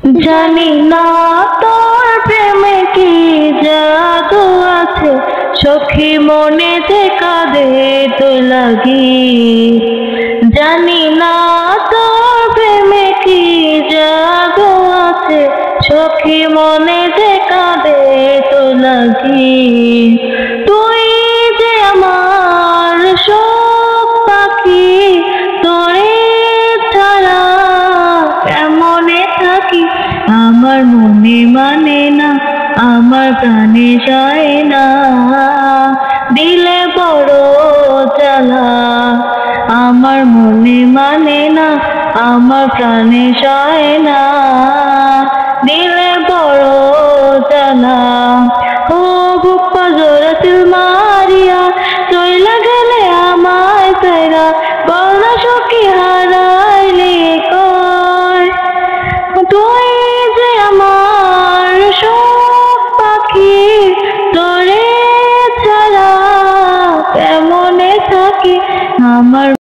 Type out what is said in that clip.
জানি না তোর প্রেমে কি জাদু আছে, সখী মনে যে কাঁদে তোর লাগি। জানি না তোর প্রেমে কি জাদু আছে, সখী মনে যে কাঁদে তোর লাগি। তুই যে আমার শোক পাখি, তোরে ছাড়া কেমনে থাকি। আমার মনে মানে না, আমার প্রাণে যায় না, দিলে বড় জ্বালা। আমার মনে মানে না, আমার প্রাণে যায় না, দিলে বড় জ্বালা। ও বুক পাজরে তিল মারিয়া চইলা গেলে আমায় ফেরা, বলা সখী হারাইলি কই। তুই যে আমার শোক পাখি, তোরে ছাড়া কেমনে থাকি। আমার